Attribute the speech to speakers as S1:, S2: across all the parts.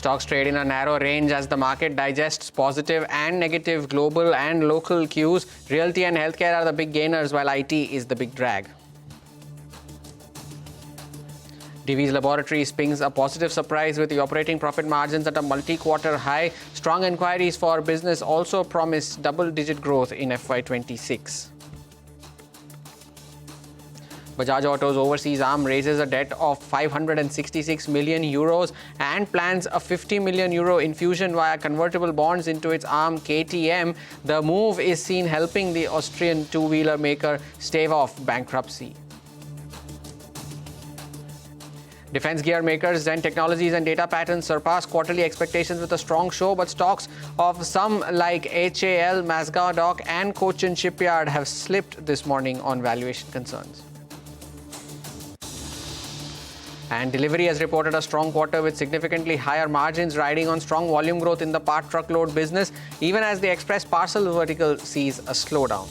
S1: Stocks trade in a narrow range as the market digests positive and negative global and local cues. Realty and healthcare are the big gainers, while IT is the big drag. Divi's Laboratories pings a positive surprise with the operating profit margins at a multi-quarter high. Strong inquiries for business also promise double-digit growth in FY26. Bajaj Auto's overseas arm raises a debt of 566 million euros and plans a 50 million euro infusion via convertible bonds into its arm KTM. The move is seen helping the Austrian two-wheeler maker stave off bankruptcy. Defense gear makers Zen Technologies and Data Patterns surpassed quarterly expectations with a strong show, but stocks of some like HAL, Mazgaon Dock and Cochin Shipyard have slipped this morning on valuation concerns. And Delivery has reported a strong quarter with significantly higher margins riding on strong volume growth in the part truckload business, even as the express parcel vertical sees a slowdown.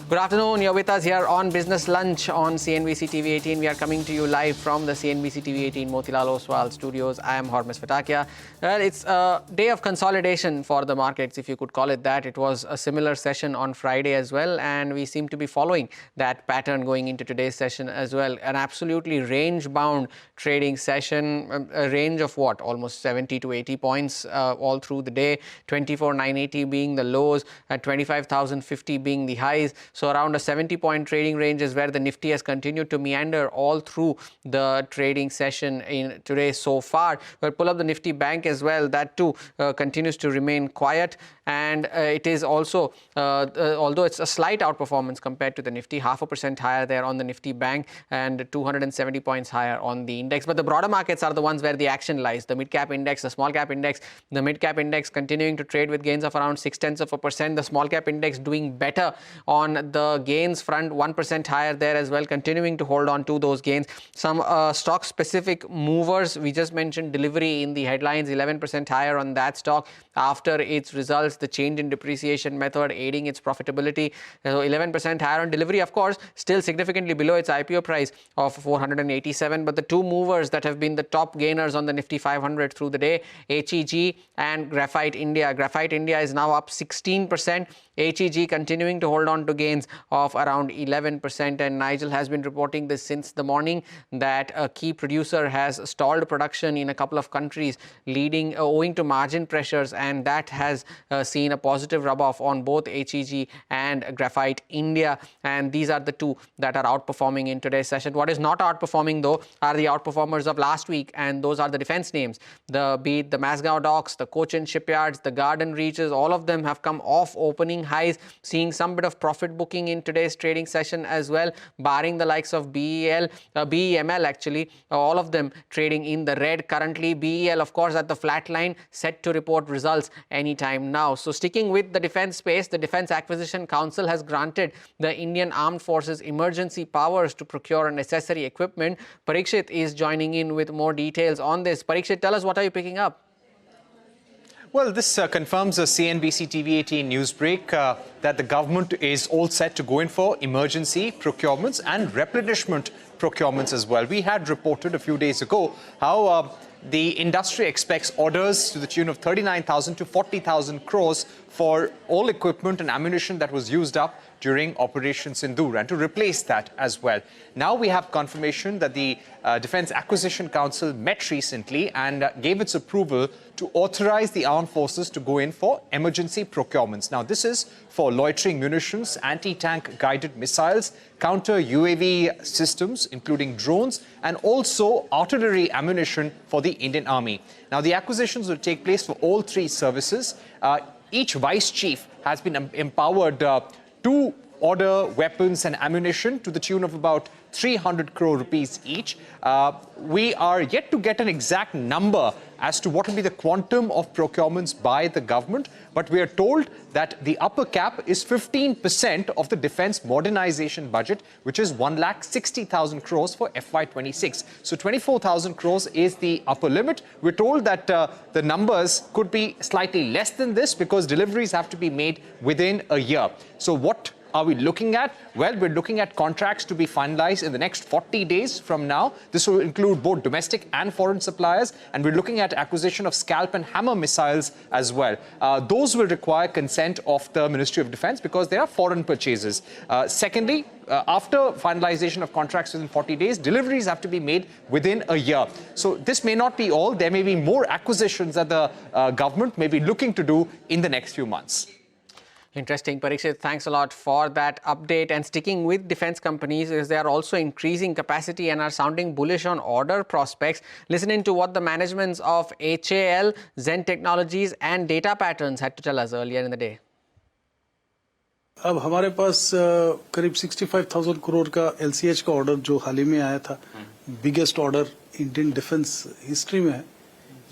S1: Good afternoon, you're with us here on Business Lunch on CNBC-TV18. We are coming to you live from the CNBC-TV18 Motilal Oswal studios. I am Hormis Fatakia. Well, it's a day of consolidation for the markets, if you could call it that. It was a similar session on Friday as well, and we seem to be following that pattern going into today's session as well. An absolutely range-bound trading session, a range of what? Almost 70 to 80 points all through the day, 24,980 being the lows, and 25,050 being the highs. So around a 70-point trading range is where the Nifty has continued to meander all through the trading session in today so far. We'll pull up the Nifty Bank as well. That too continues to remain quiet. And it is also, although it's a slight outperformance compared to the Nifty, 0.5% higher there on the Nifty Bank and 270 points higher on the index. But the broader markets are the ones where the action lies. The mid-cap index, the small-cap index, the mid-cap index continuing to trade with gains of around 0.6%. The small-cap index doing better on the gains front, 1% higher there as well, continuing to hold on to those gains. Some stock-specific movers, we just mentioned Delivery in the headlines, 11% higher on that stock after its results. The change in depreciation method aiding its profitability. So 11% higher on Delivery, of course, still significantly below its IPO price of 487. But the two movers that have been the top gainers on the Nifty 500 through the day, HEG and Graphite India. Graphite India is now up 16%. HEG continuing to hold on to gains of around 11%, and Nigel has been reporting this since the morning that a key producer has stalled production in a couple of countries, leading owing to margin pressures, and that has seen a positive rub-off on both HEG and Graphite India, and these are the two that are outperforming in today's session. What is not outperforming though are the outperformers of last week, and those are the defense names. Be it the Mazgaon Docks, the Cochin Shipyards, the Garden Reaches, all of them have come off opening highs, seeing some bit of profit booking in today's trading session as well, barring the likes of BEML actually, all of them trading in the red currently. BEL of course at the flat line, set to report results anytime now. So sticking with the defense space, the Defense Acquisition Council has granted the Indian Armed Forces emergency powers to procure necessary equipment. Parikshit is joining in with more details on this. Parikshit, tell us, what are you picking up?
S2: Well, this confirms a CNBC-TV18 news break that the government is all set to go in for emergency procurements and replenishment procurements as well. We had reported a few days ago how the industry expects orders to the tune of 39,000 to 40,000 crores for all equipment and ammunition that was used up during Operation Sindoor, and to replace that as well. Now we have confirmation that the Defense Acquisition Council met recently and gave its approval to authorize the armed forces to go in for emergency procurements. Now this is for loitering munitions, anti-tank guided missiles, counter UAV systems, including drones, and also artillery ammunition for the Indian Army. Now the acquisitions will take place for all three services. Each vice chief has been empowered to order weapons and ammunition to the tune of about 300 crore rupees each. We are yet to get an exact number as to what will be the quantum of procurements by the government, but we are told that the upper cap is 15% of the defense modernization budget, which is 1,60,000 crores for FY26. So 24,000 crores is the upper limit. We're told that the numbers could be slightly less than this because deliveries have to be made within a year. So what are we looking at? Well, we're looking at contracts to be finalized in the next 40 days from now. This will include both domestic and foreign suppliers, and we're looking at acquisition of Scalp and Hammer missiles as well. Those will require consent of the Ministry of Defense because they are foreign purchases. Secondly, after finalization of contracts within 40 days, deliveries have to be made within a year. So this may not be all. There may be more acquisitions that the government may be looking to do in the next few months.
S1: Interesting. Parikshit, thanks a lot for that update. And sticking with defense companies, is they are also increasing capacity and are sounding bullish on order prospects. Listening to what the managements of HAL, Zen Technologies and Data Patterns had to tell us earlier in the day.
S3: अब हमारे पास करीब 65,000 करोड़ का LCH का order जो हाल ही में आया था, biggest order Indian defence history में है।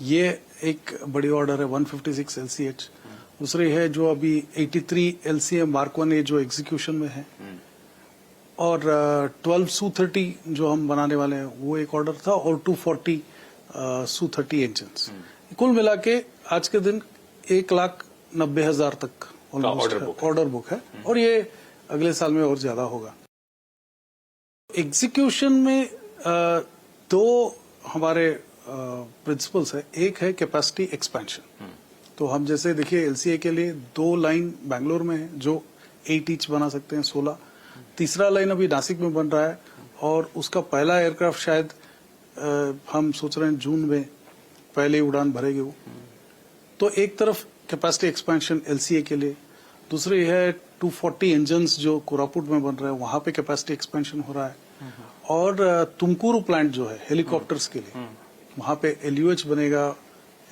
S3: ये एक बड़ी ऑर्डर है 156 LCH। दूसरी है जो अभी 83 LCM Mark 1A जो एग्जीक्यूशन में है, और 12 Su-30 जो हम बनाने वाले हैं वो एक ऑर्डर था, और 240 Su-30 इंजन्स। कुल मिला के आज के दिन 1,90,000 तक ऑर्डर बुक है, और ये अगले साल में और ज्यादा होगा। एग्जीक्यूशन में दो हमारे प्रिंसिपल्स है। एक है कैपेसिटी एक्सपेंशन। तो हम जैसे देखिए LCA के लिए 2 लाइन बैंगलोर में है जो 8 ईच बना सकते हैं 16। तीसरा लाइन अभी नासिक में बन रहा है, और उसका पहला एयरक्राफ्ट शायद हम सोच रहे हैं जून में पहले उड़ान भरेगी वो। तो एक तरफ कैपेसिटी एक्सपेंशन LCA के लिए, दूसरी है 240 इंजन्स जो कोरापुट में बन रहा है, वहां पे कैपेसिटी एक्सपेंशन हो रहा है, और तुमकुरू प्लांट जो है हेलीकॉप्टर्स के लिए, वहां पे LUH बनेगा,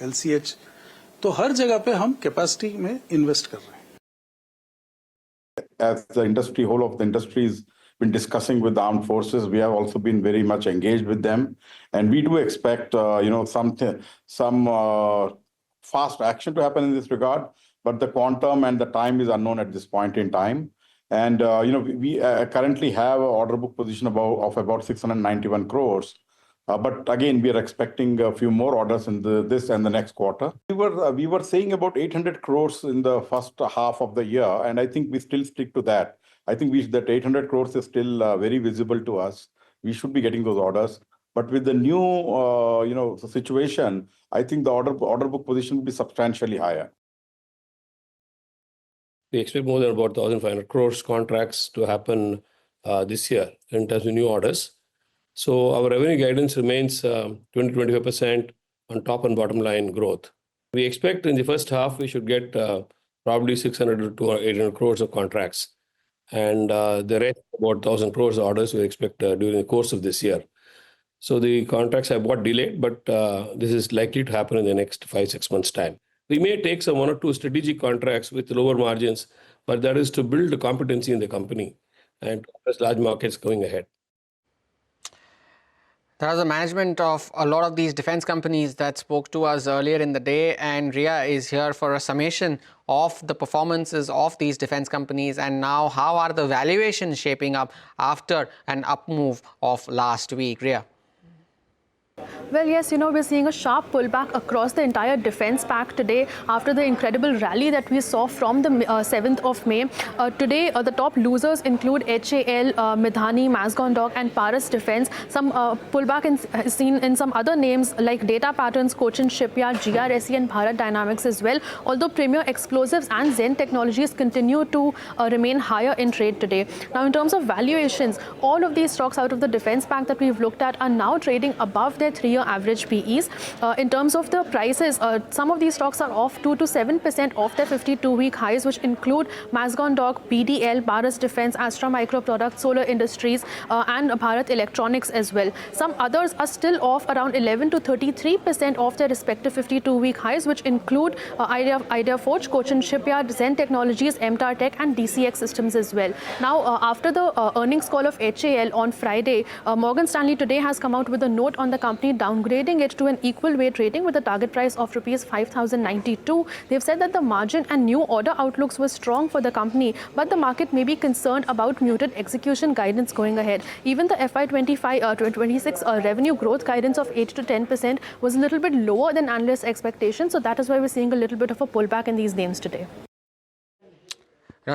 S3: LCH। तो हर जगह पे हम कैपेसिटी में इन्वेस्ट कर रहे हैं।
S4: As the industry, whole of the industry has been discussing with the armed forces, we have also been very much engaged with them, and we do expect, some fast action to happen in this regard. But the quantum and the time is unknown at this point in time. And, we currently have an order book position of about 691 crores. But again, we are expecting a few more orders in this and the next quarter. We were saying about 800 crores in the first half of the year, and I think we still stick to that. I think that 800 crores is still very visible to us. We should be getting those orders. But with the new, situation, I think the order book position will be substantially higher.
S5: We expect more than about 1,500 crores contracts to happen this year in terms of new orders. So our revenue guidance remains 20-25% on top and bottom line growth. We expect in the first half we should get probably 600 to 800 crores of contracts, and the rest, about 1,000 crores orders, we expect during the course of this year. So the contracts have got delayed, but this is likely to happen in the next 5-6 months' time. We may take some 1 or 2 strategic contracts with lower margins, but that is to build the competency in the company and address large markets going ahead.
S1: There was a management of a lot of these defense companies that spoke to us earlier in the day, and Ria is here for a summation of the performances of these defense companies, and now how are the valuations shaping up after an up move of last week. Ria.
S6: Well, yes, we're seeing a sharp pullback across the entire defense pack today after the incredible rally that we saw from the 7th of May. Today, the top losers include HAL, Midhani, Mazagon and Paras Defense. Some pullback is seen in some other names like Data Patterns, Cochin Shipyard, GRSE and Bharat Dynamics as well. Although Premier Explosives and Zen Technologies continue to remain higher in trade today. Now, in terms of valuations, all of these stocks out of the defense pack that we've looked at are now trading above their 3-year average PEs. In terms of the prices, some of these stocks are off 2 to 7% off their 52-week highs, which include Mazagon Dock, BDL, Paras Defense, Astra Micro Products, Solar Industries, and Bharat Electronics as well. Some others are still off around 11 to 33% off their respective 52-week highs, which include Idea Forge, Cochin Shipyard, Zen Technologies, MTAR Tech, and DCX Systems as well. Now, after the earnings call of HAL on Friday, Morgan Stanley today has come out with a note on the company downgrading it to an equal weight rating with a target price of rupees 5,092. They've said that the margin and new order outlooks were strong for the company, but the market may be concerned about muted execution guidance going ahead. Even the FY26 revenue growth guidance of 8 to 10% was a little bit lower than analyst expectations. So that is why we're seeing a little bit of a pullback in these names today.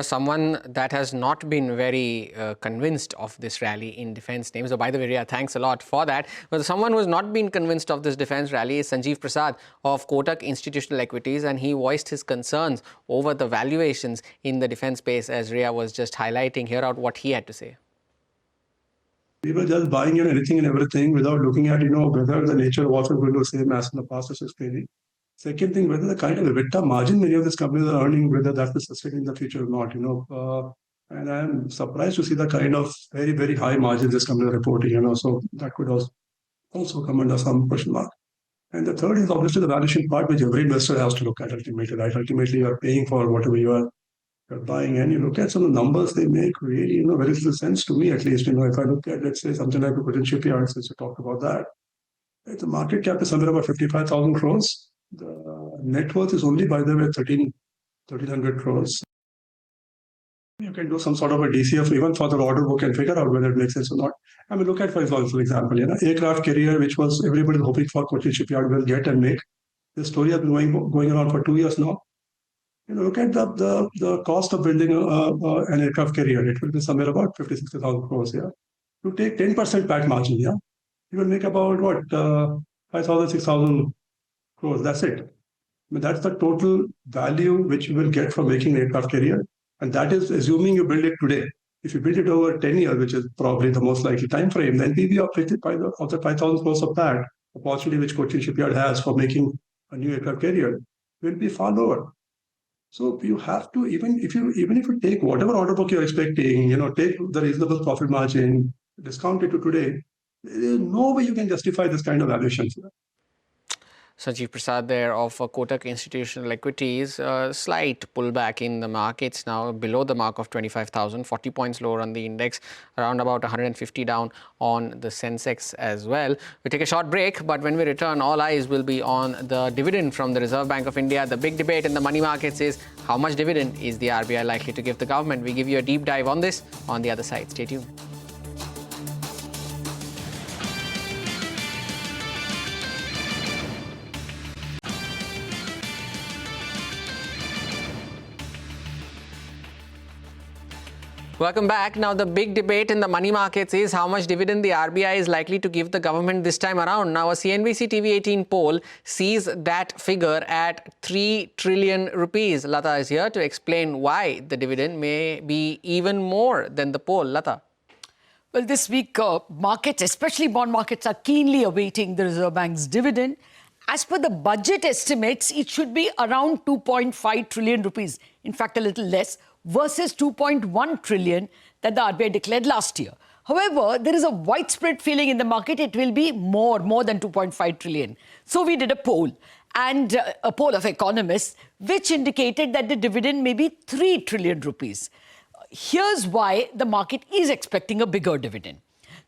S1: Someone that has not been very convinced of this rally in defense names. So, by the way, Riya, thanks a lot for that. But someone who has not been convinced of this defense rally is Sanjeev Prasad of Kotak Institutional Equities, and he voiced his concerns over the valuations in the defense space, as Riya was just highlighting. Hear out what he had to say.
S7: We were just buying anything and everything without looking at, whether the nature of what we're going to the same as in the past is explaining. Second thing, whether the kind of EBITDA margin many of these companies are earning, whether that will sustain in the future or not, and I'm surprised to see the kind of very, very high margins this company are reporting, so that could also come under some question mark. And the third is obviously the valuation part, which every investor has to look at ultimately, right? Ultimately, you are paying for whatever you're buying, and you look at some of the numbers they make, really, very little sense to me, at least. If I look at, let's say, something like a potential shipyard, since you talked about that, the market cap is somewhere about 55,000 crores. The net worth is only, by the way, 1,300 crores. You can do some sort of a DCF even for the order book and figure out whether it makes sense or not. I mean, look at, for example, aircraft carrier, which was everybody hoping for Cochin Shipyard will get and make. This story has been going around for 2 years now. Look at the cost of building an aircraft carrier. It will be somewhere about 50,000-60,000 crores. Yeah, you take 10% PAT margin. Yeah, you will make about 5,000-6,000 crores. That's it. I mean, that's the total value which you will get from making an aircraft carrier, and that is assuming you build it today. If you build it over 10 years, which is probably the most likely time frame, then PB of the 5,000 crores of PAT opportunity which Cochin Shipyard has for making a new aircraft carrier will be far lower. So you have to, even if you take whatever order book you're expecting, take the reasonable profit margin, discount it to today, there is no way you can justify this kind of valuation.
S1: Sanjeev Prasad there of Kotak Institutional Equities. Slight pullback in the markets now, below the mark of 25,000, 40 points lower on the index, around about 150 down on the Sensex as well. We take a short break, but when we return, all eyes will be on the dividend from the Reserve Bank of India. The big debate in the money markets is how much dividend is the RBI likely to give the government. We give you a deep dive on this on the other side. Stay tuned. Welcome back. Now, the big debate in the money markets is how much dividend the RBI is likely to give the government this time around. Now, a CNBC-TV18 poll sees that figure at 3 trillion rupees. Lata is here to explain why the dividend may be even more than the poll. Lata.
S8: Well, this week, markets, especially bond markets, are keenly awaiting the Reserve Bank's dividend. As per the budget estimates, it should be around 2.5 trillion rupees. In fact, a little less, versus 2.1 trillion that the RBI declared last year. However, there is a widespread feeling in the market it will be more than 2.5 trillion. So we did a poll, and a poll of economists, which indicated that the dividend may be 3 trillion rupees. Here's why the market is expecting a bigger dividend.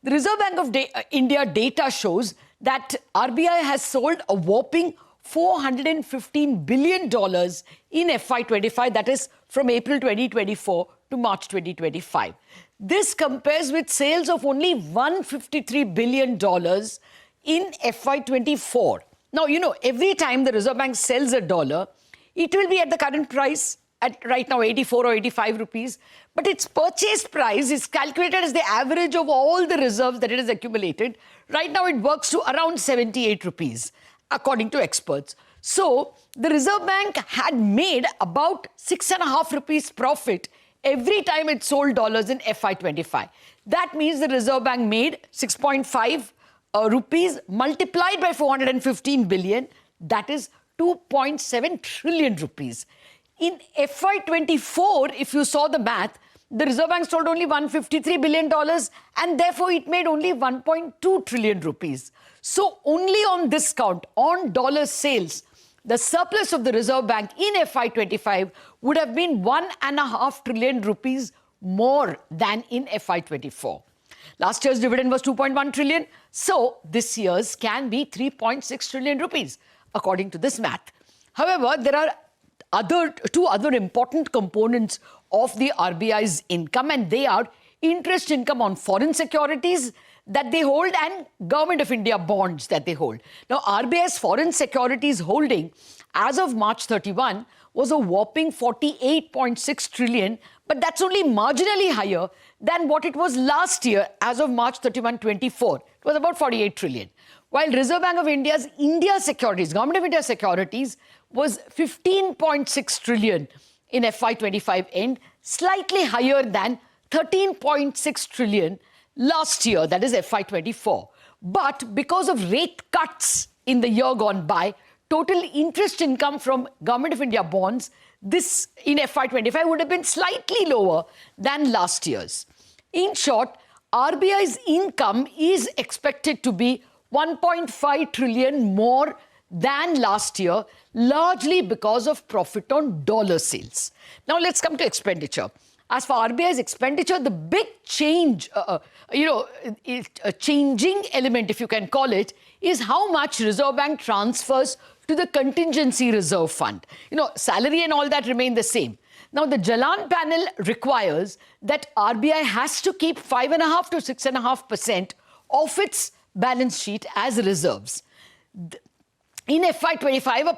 S8: The Reserve Bank of India data shows that RBI has sold a whopping $415 billion in FY25, that is from April 2024 to March 2025. This compares with sales of only $153 billion in FY24. Now, every time the Reserve Bank sells a dollar, it will be at the current price, at right now 84 or 85 rupees, but its purchase price is calculated as the average of all the reserves that it has accumulated. Right now, it works to around 78 rupees. According to experts. So, the Reserve Bank had made about 6.5 rupees profit every time it sold dollars in FY25. That means the Reserve Bank made 6.5 rupees multiplied by 415 billion. That is 2.7 trillion rupees. In FY24, if you saw the math, the Reserve Bank sold only $153 billion, and therefore it made only 1.2 trillion rupees. So only on this count, on dollar sales, the surplus of the Reserve Bank in FY25 would have been 1.5 trillion rupees more than in FY24. Last year's dividend was 2.1 trillion, so this year's can be 3.6 trillion rupees, according to this math. However, there are two other important components of the RBI's income, and they are interest income on foreign securities that they hold and Government of India bonds that they hold. Now, RBI's foreign securities holding as of March 31 was a whopping 48.6 trillion, but that's only marginally higher than what it was last year as of March 31, 24. It was about 48 trillion. While Reserve Bank of India's India securities, Government of India securities, was 15.6 trillion in FY25 end, slightly higher than 13.6 trillion last year, that is FY24. But because of rate cuts in the year gone by, total interest income from Government of India bonds this in FY25 would have been slightly lower than last year's. In short, RBI's income is expected to be 1.5 trillion more than last year, largely because of profit on dollar sales. Now let's come to expenditure. As for RBI's expenditure, the big change, a changing element, if you can call it, is how much Reserve Bank transfers to the contingency reserve fund. Salary and all that remain the same. Now, the Jalan panel requires that RBI has to keep 5.5 to 6.5% of its balance sheet as reserves. In FY25,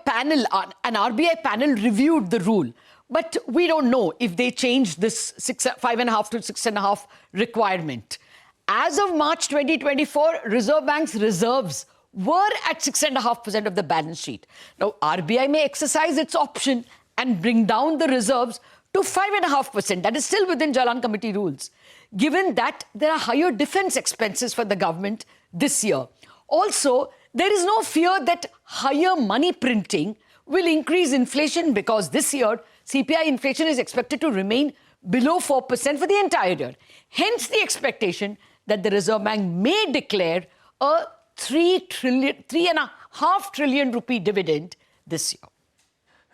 S8: an RBI panel reviewed the rule. But we don't know if they changed this 5.5 to 6.5 requirement. As of March 2024, Reserve Bank's reserves were at 6.5% of the balance sheet. Now, RBI may exercise its option and bring down the reserves to 5.5%. That is still within Jalan Committee rules, given that there are higher defense expenses for the government this year. Also, there is no fear that higher money printing will increase inflation because this year, CPI inflation is expected to remain below 4% for the entire year. Hence, the expectation that the Reserve Bank may declare a 3.5 trillion rupee dividend this year.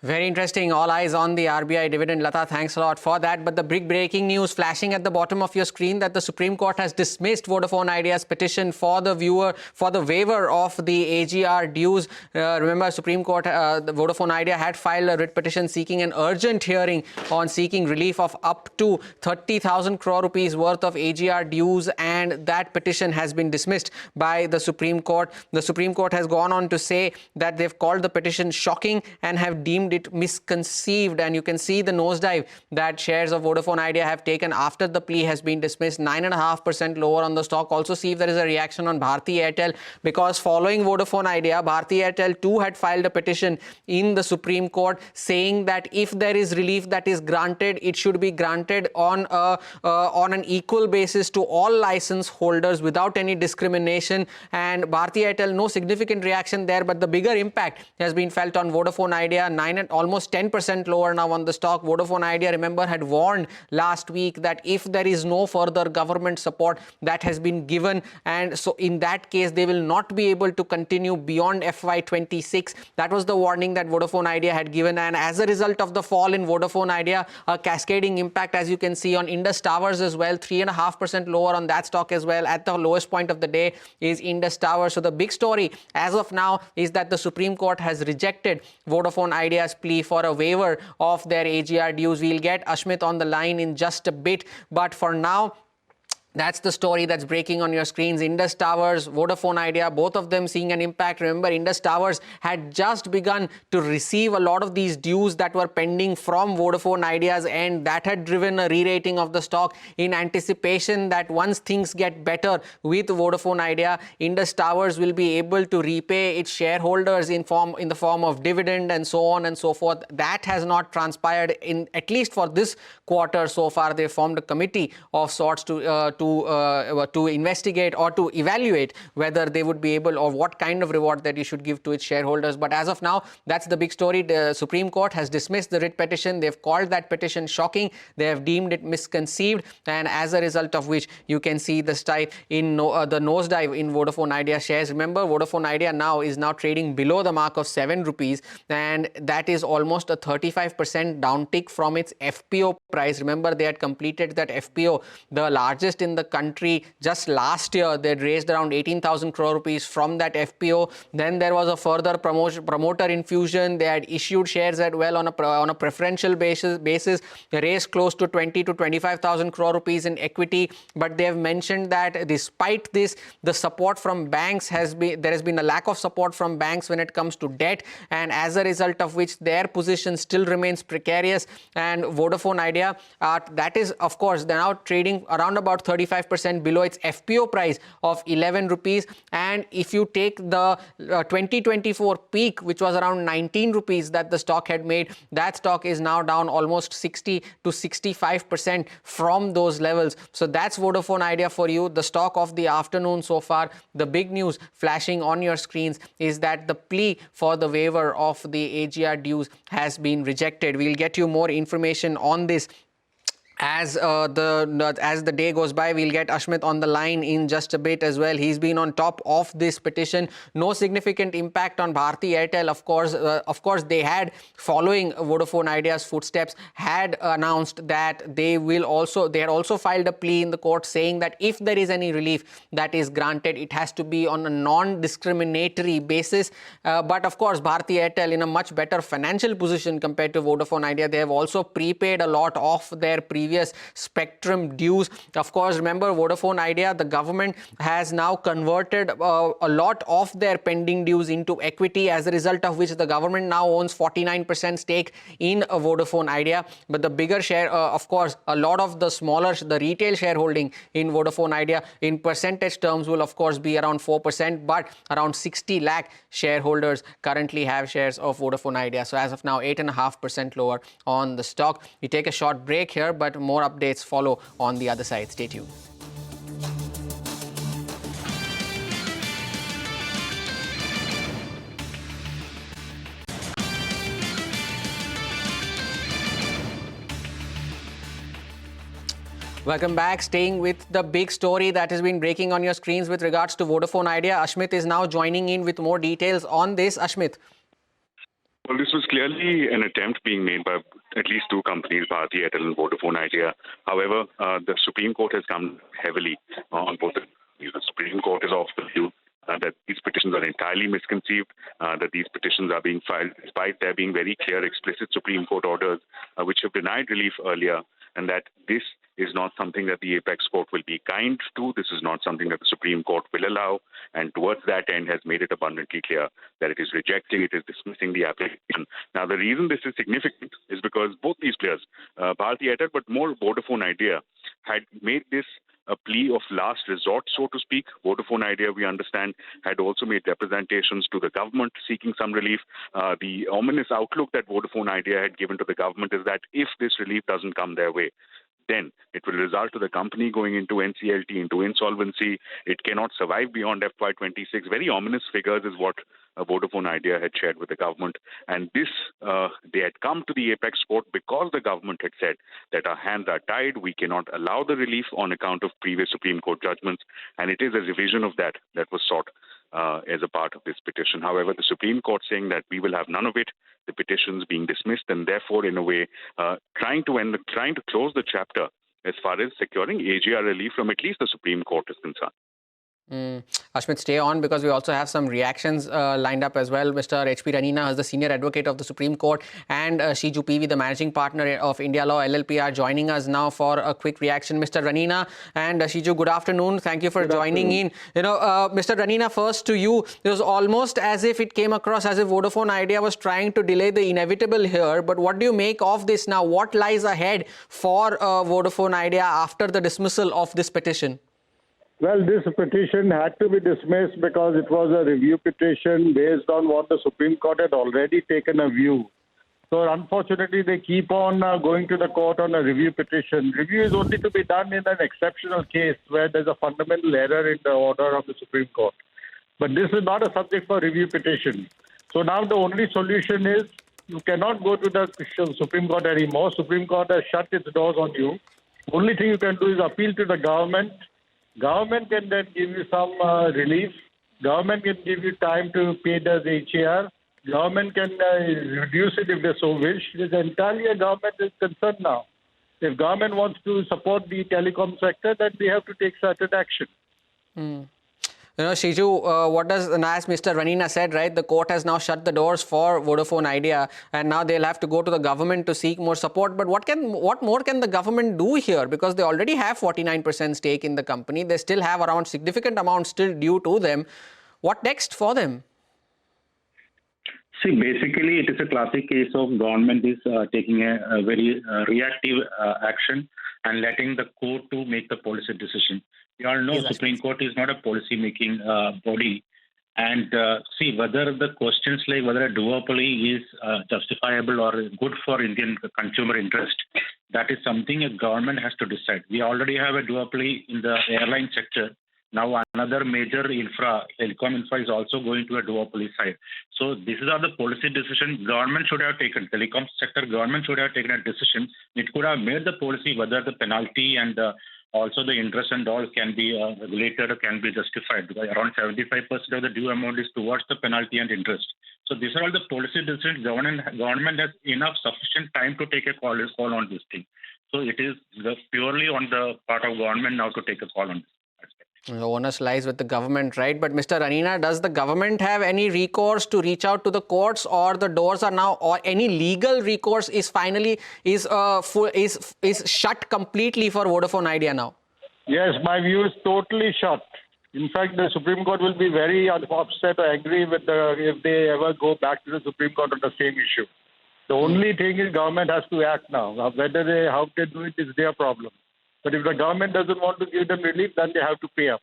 S1: Very interesting. All eyes on the RBI dividend. Lata, thanks a lot for that. But the big breaking news flashing at the bottom of your screen that the Supreme Court has dismissed Vodafone Idea's petition for the waiver of the AGR dues. Remember, Supreme Court, the Vodafone Idea had filed a writ petition seeking an urgent hearing on seeking relief of up to 30,000 crore rupees worth of AGR dues, and that petition has been dismissed by the Supreme Court. The Supreme Court has gone on to say that they've called the petition shocking and have deemed it misconceived, and you can see the nosedive that shares of Vodafone Idea have taken after the plea has been dismissed, 9.5% lower on the stock. Also see if there is a reaction on Bharti Airtel, because following Vodafone Idea, Bharti Airtel too had filed a petition in the Supreme Court saying that if there is relief that is granted, it should be granted on an equal basis to all license holders without any discrimination. And Bharti Airtel, no significant reaction there, but the bigger impact has been felt on Vodafone Idea, almost 10% lower now on the stock. Vodafone Idea, remember, had warned last week that if there is no further government support that has been given, and so in that case they will not be able to continue beyond FY26. That was the warning that Vodafone Idea had given, and as a result of the fall in Vodafone Idea, a cascading impact, as you can see, on Indus Towers as well, 3.5% lower on that stock as well. At the lowest point of the day is Indus Towers. So the big story as of now is that the Supreme Court has rejected Vodafone Idea's plea for a waiver of their AGR dues. We'll get Ashmit on the line in just a bit, but for now, that's the story that's breaking on your screens. Indus Towers, Vodafone Idea, both of them seeing an impact. Remember, Indus Towers had just begun to receive a lot of these dues that were pending from Vodafone Idea's end. That had driven a re-rating of the stock in anticipation that once things get better with Vodafone Idea, Indus Towers will be able to repay its shareholders in the form of dividend and so on and so forth. That has not transpired, in at least for this quarter so far. They formed a committee of sorts to investigate or to evaluate whether they would be able, or what kind of reward that you should give to its shareholders. But as of now, that's the big story. The Supreme Court has dismissed the writ petition. They've called that petition shocking. They have deemed it misconceived, and as a result of which, you can see the nosedive in Vodafone Idea shares. Remember, Vodafone Idea is now trading below the mark of 7 rupees, and that is almost a 35% downtick from its FPO price. Remember, they had completed that FPO, the largest in in the country. Just last year, they'd raised around 18,000 crore rupees from that FPO. Then there was a further promoter infusion. They had issued shares as well on a preferential basis. They raised close to 20 to 25,000 crore rupees in equity. But they have mentioned that despite this, the support from banks there has been a lack of support from banks when it comes to debt, and as a result of which their position still remains precarious. And Vodafone Idea, that is, of course, they're now trading around about 35% below its FPO price of 11 rupees. And if you take the 2024 peak, which was around 19 rupees that the stock had made, that stock is now down almost 60 to 65% from those levels. So that's Vodafone Idea for you, the stock of the afternoon so far. The big news flashing on your screens is that the plea for the waiver of the AGR dues has been rejected. We'll get you more information on this as the day goes by. We'll get Ashmit on the line in just a bit as well. He's been on top of this petition. No significant impact on Bharti Airtel. Of course, they had, following Vodafone Idea's footsteps, had announced that they had also filed a plea in the court saying that if there is any relief that is granted, it has to be on a non-discriminatory basis. But of course, Bharti Airtel in a much better financial position compared to Vodafone Idea. They have also prepaid a lot of their previous spectrum dues. Of course, remember Vodafone Idea, the government has now converted a lot of their pending dues into equity, as a result of which the government now owns 49% stake in Vodafone Idea. But the bigger share, of course, a lot of the retail shareholding in Vodafone Idea in percentage terms will of course be around 4%, but around 60 lakh shareholders currently have shares of Vodafone Idea. So as of now, 8.5% lower on the stock. We take a short break here, but more updates follow on the other side. Stay tuned. Welcome back. Staying with the big story that has been breaking on your screens with regards to Vodafone Idea. Ashmit is now joining in with more details on this. Ashmit.
S9: Well, this was clearly an attempt being made by at least two companies, Bharti Airtel and Vodafone Idea. However, the Supreme Court has come heavily on both. The Supreme Court is of the view that these petitions are entirely misconceived, that these petitions are being filed despite there being very clear, explicit Supreme Court orders which have denied relief earlier, and that this is not something that the apex court will be kind to. This is not something that the Supreme Court will allow, and towards that end has made it abundantly clear that it is rejecting, it is dismissing the application. Now, the reason this is significant is because both these players, Bharti Airtel, but more Vodafone Idea, had made this a plea of last resort, so to speak. Vodafone Idea, we understand, had also made representations to the government seeking some relief. The ominous outlook that Vodafone Idea had given to the government is that if this relief doesn't come their way, then it will result to the company going into NCLT, into insolvency. It cannot survive beyond FY26. Very ominous figures is what Vodafone Idea had shared with the government. And this, they had come to the apex court because the government had said that our hands are tied. We cannot allow the relief on account of previous Supreme Court judgments. And it is a revision of that was sought as a part of this petition. However, the Supreme Court saying that we will have none of it, the petitions being dismissed, and therefore, in a way, trying to close the chapter as far as securing AGR relief from at least the Supreme Court is concerned.
S1: Ashmit, stay on, because we also have some reactions lined up as well. Mr. H.P. Ranina is the senior advocate of the Supreme Court, and Shiju PV, the managing partner of India Law LLP, are joining us now for a quick reaction. Mr. Ranina and Shiju, good afternoon. Thank you for joining in. Mr. Ranina, first to you. It was almost as if it came across as if Vodafone Idea was trying to delay the inevitable here. But what do you make of this now? What lies ahead for Vodafone Idea after the dismissal of this petition?
S10: Well, this petition had to be dismissed because it was a review petition based on what the Supreme Court had already taken a view. So unfortunately, they keep on going to the court on a review petition. Review is only to be done in an exceptional case where there's a fundamental error in the order of the Supreme Court. But this is not a subject for review petition. So now the only solution is you cannot go to the Supreme Court anymore. Supreme Court has shut its doors on you. Only thing you can do is appeal to the government. Government can then give you some relief. Government can give you time to pay the HAR. Government can reduce it if they so wish. It is entirely a government is concerned now. If government wants to support the telecom sector, then we have to take certain action.
S1: You know, Shiju, what does, and as Mr. Ranina said, right, the court has now shut the doors for Vodafone Idea, and now they'll have to go to the government to seek more support. But what more can the government do here? Because they already have 49% stake in the company. They still have around significant amounts still due to them. What next for them?
S11: See, basically, it is a classic case of government is taking a very reactive action and letting the court to make the policy decision. We all know Supreme Court is not a policy-making body. And see, whether the questions like whether a duopoly is justifiable or good for Indian consumer interest, that is something a government has to decide. We already have a duopoly in the airline sector. Now another major telecom infra is also going to a duopoly side. So these are the policy decisions government should have taken. Telecom sector government should have taken a decision. It could have made the policy whether the penalty and also the interest and all can be regulated or can be justified. Because around 75% of the due amount is towards the penalty and interest. So these are all the policy decisions. Government has enough sufficient time to take a call on this thing. So it is purely on the part of government now to take a call on this.
S1: The onus lies with the government, right? But Mr. Ranina, does the government have any recourse to reach out to the courts, or the doors are now, or any legal recourse is finally is shut completely for Vodafone Idea now?
S10: Yes, my view is totally shut. In fact, the Supreme Court will be very upset or angry with if they ever go back to the Supreme Court on the same issue. The only thing is government has to act now. How they do it is their problem. But if the government doesn't want to give them relief, then they have to pay up.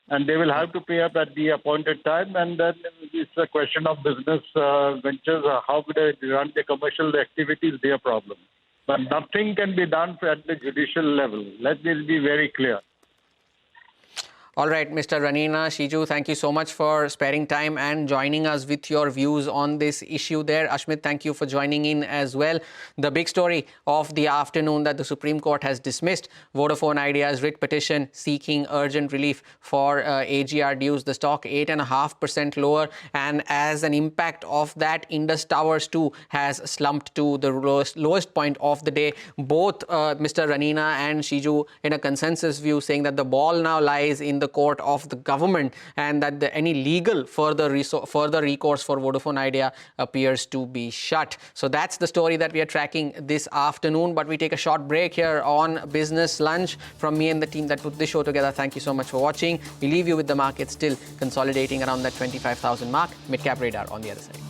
S10: And they will have to pay up at the appointed time. And then it's a question of business ventures. How they run their commercial activities, their problem. But nothing can be done at the judicial level. Let this be very clear.
S1: All right, Mr. Ranina, Shiju, thank you so much for sparing time and joining us with your views on this issue there. Ashmit, thank you for joining in as well. The big story of the afternoon that the Supreme Court has dismissed Vodafone Idea's writ petition seeking urgent relief for AGR dues. The stock 8.5% lower, and as an impact of that, Indus Towers too has slumped to the lowest point of the day. Both Mr. Ranina and Shiju in a consensus view saying that the ball now lies in the court of the government, and that any legal further recourse for Vodafone Idea appears to be shut. So that's the story that we are tracking this afternoon. But we take a short break here on Business Lunch. From me and the team that put this show together, thank you so much for watching. We leave you with the market still consolidating around that 25,000 mark. Mid-cap radar on the other side.